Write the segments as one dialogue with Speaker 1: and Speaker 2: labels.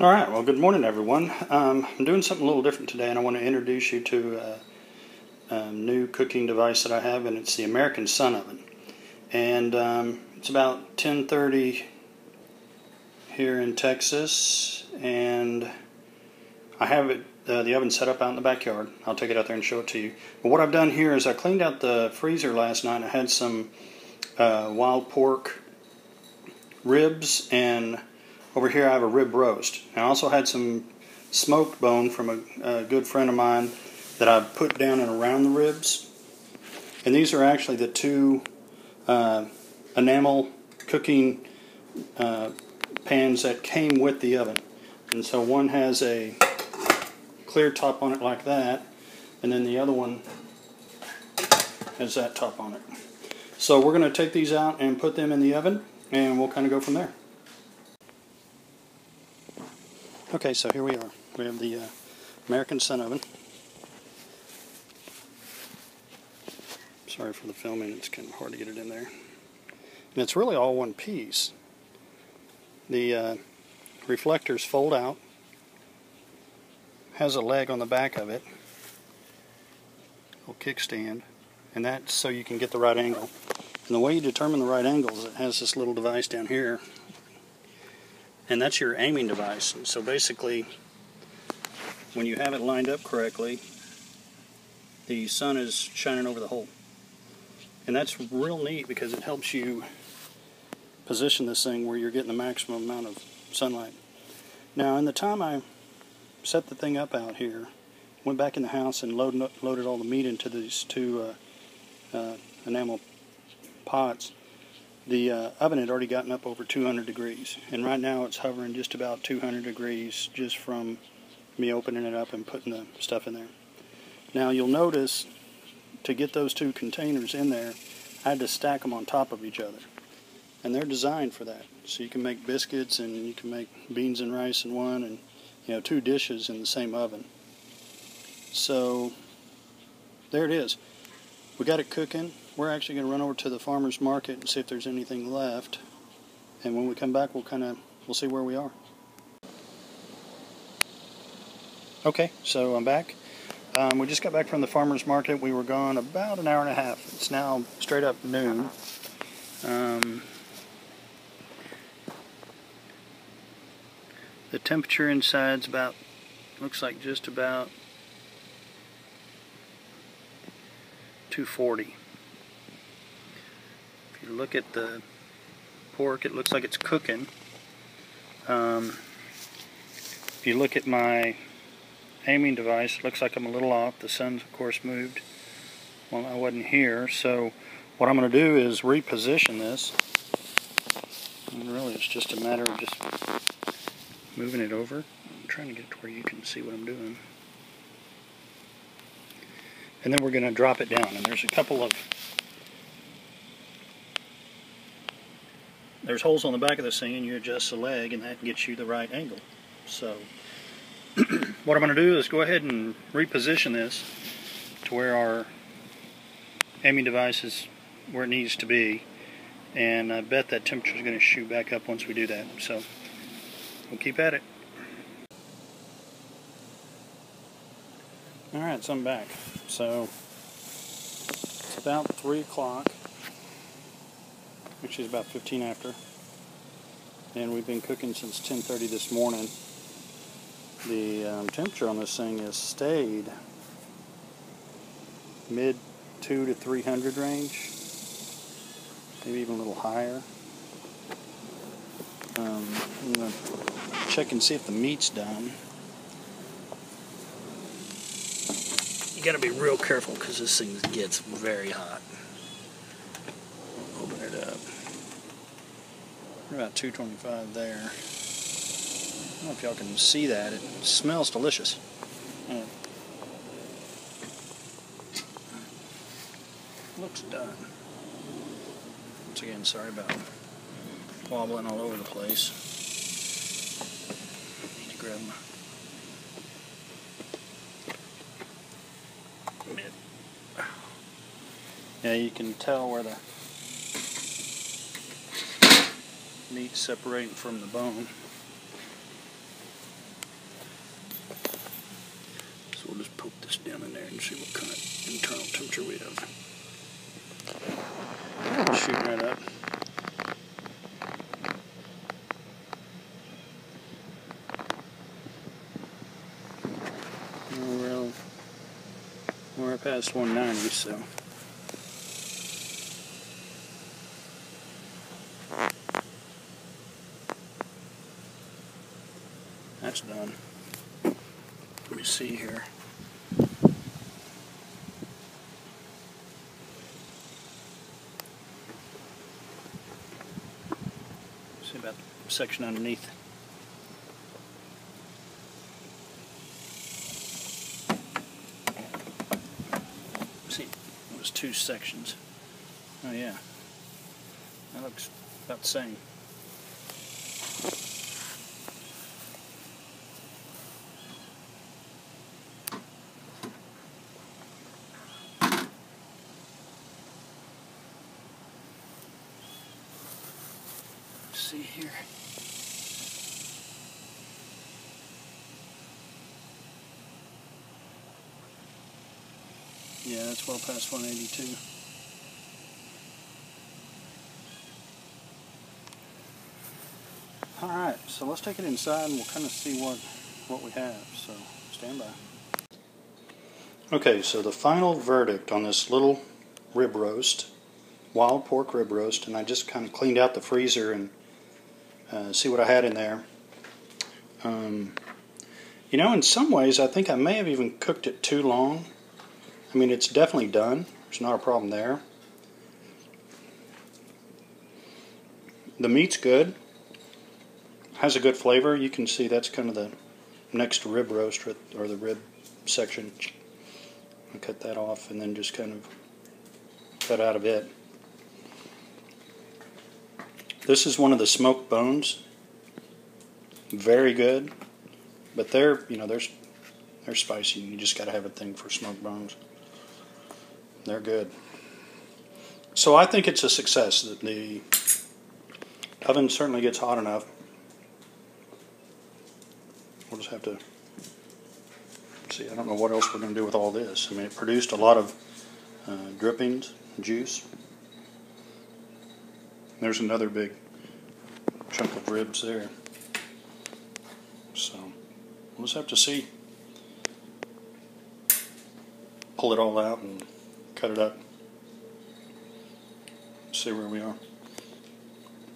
Speaker 1: Alright, well good morning everyone. I'm doing something a little different today, and I want to introduce you to a new cooking device that I have, and it's the American Sun Oven. And it's about 10:30 here in Texas, and I have it the oven set up out in the backyard. I'll take it out there and show it to you. But what I've done here is I cleaned out the freezer last night. I had some wild pork ribs, and over here I have a rib roast. I also had some smoked bone from a good friend of mine that I put down and around the ribs. And these are actually the two enamel cooking pans that came with the oven. And so one has a clear top on it like that, and then the other one has that top on it. So we're going to take these out and put them in the oven, and we'll kind of go from there. Okay, so here we are. We have the American Sun Oven. Sorry for the filming, it's kind of hard to get it in there. And it's really all one piece. The reflectors fold out, has a leg on the back of it, a little kickstand, and that's so you can get the right angle. And the way you determine the right angle is it has this little device down here, and that's your aiming device. And so basically, when you have it lined up correctly, the sun is shining over the hole. And that's real neat because it helps you position this thing where you're getting the maximum amount of sunlight. Now, in the time I set the thing up out here, went back in the house and loaded all the meat into these two enamel pots, the oven had already gotten up over 200 degrees, and right now it's hovering just about 200 degrees just from me opening it up and putting the stuff in there. Now you'll notice, to get those two containers in there, I had to stack them on top of each other, and they're designed for that. So you can make biscuits, and you can make beans and rice in one, and two dishes in the same oven. So there it is. We got it cooking. We're actually going to run over to the farmer's market and see if there's anything left. And when we come back, we'll see where we are. Okay, so I'm back. We just got back from the farmer's market. We were gone about an hour and a half. It's now straight up noon. The temperature inside's looks like just about 240. If you look at the pork, it looks like it's cooking. If you look at my aiming device, it looks like I'm a little off. The sun's of course moved while I wasn't here. So what I'm going to do is reposition this. And really it's just a matter of just moving it over. I'm trying to get to where you can see what I'm doing. And then we're going to drop it down. And there's a couple of there's holes on the back of this thing, and you adjust the leg, and that gets you the right angle. So what I'm going to do is go ahead and reposition this to where our aiming device is where it needs to be, and I bet that temperature is going to shoot back up once we do that. So we'll keep at it. Alright, so I'm back. So it's about 3 o'clock. Actually, it's about 15 after. And we've been cooking since 10:30 this morning. The temperature on this thing has stayed mid 200 to 300 range. Maybe even a little higher. I'm going to check and see if the meat's done. You got to be real careful because this thing gets very hot. Open it up. We're about 225 there. I don't know if y'all can see that. It smells delicious. Looks done. Once again, sorry about wobbling all over the place. Need to grab my mitt. Yeah, you can tell where the meat separating from the bone. down in there and see what kind of internal temperature we have. Shooting right up. Well, we're past 190, so. That's done. Let me see here. See about the section underneath. See, it was 2 sections. Oh yeah, that looks about the same. See here. Yeah, that's well past 182. Alright, so let's take it inside and we'll kind of see what we have. So, stand by. Okay, so the final verdict on this little rib roast, wild pork rib roast, and I just kind of cleaned out the freezer and see what I had in there. You know, in some ways I think I may have even cooked it too long. I mean, it's definitely done. There's not a problem there. The meat's good. Has a good flavor. You can see that's kind of the next rib roast, or the rib section. I'll cut that off and then just kind of cut out a bit. This is one of the smoked bones. Very good, but they're spicy. You just got to have a thing for smoked bones. They're good. So I think it's a success. The oven certainly gets hot enough. We'll just have to see. I don't know what else we're going to do with all this. I mean, it produced a lot of drippings, juice. There's another big chunk of ribs there. So we'll just have to see. Pull it all out and cut it up. See where we are.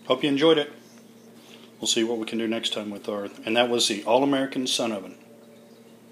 Speaker 1: Hope you enjoyed it. We'll see what we can do next time with our, and that was the All-American Sun Oven.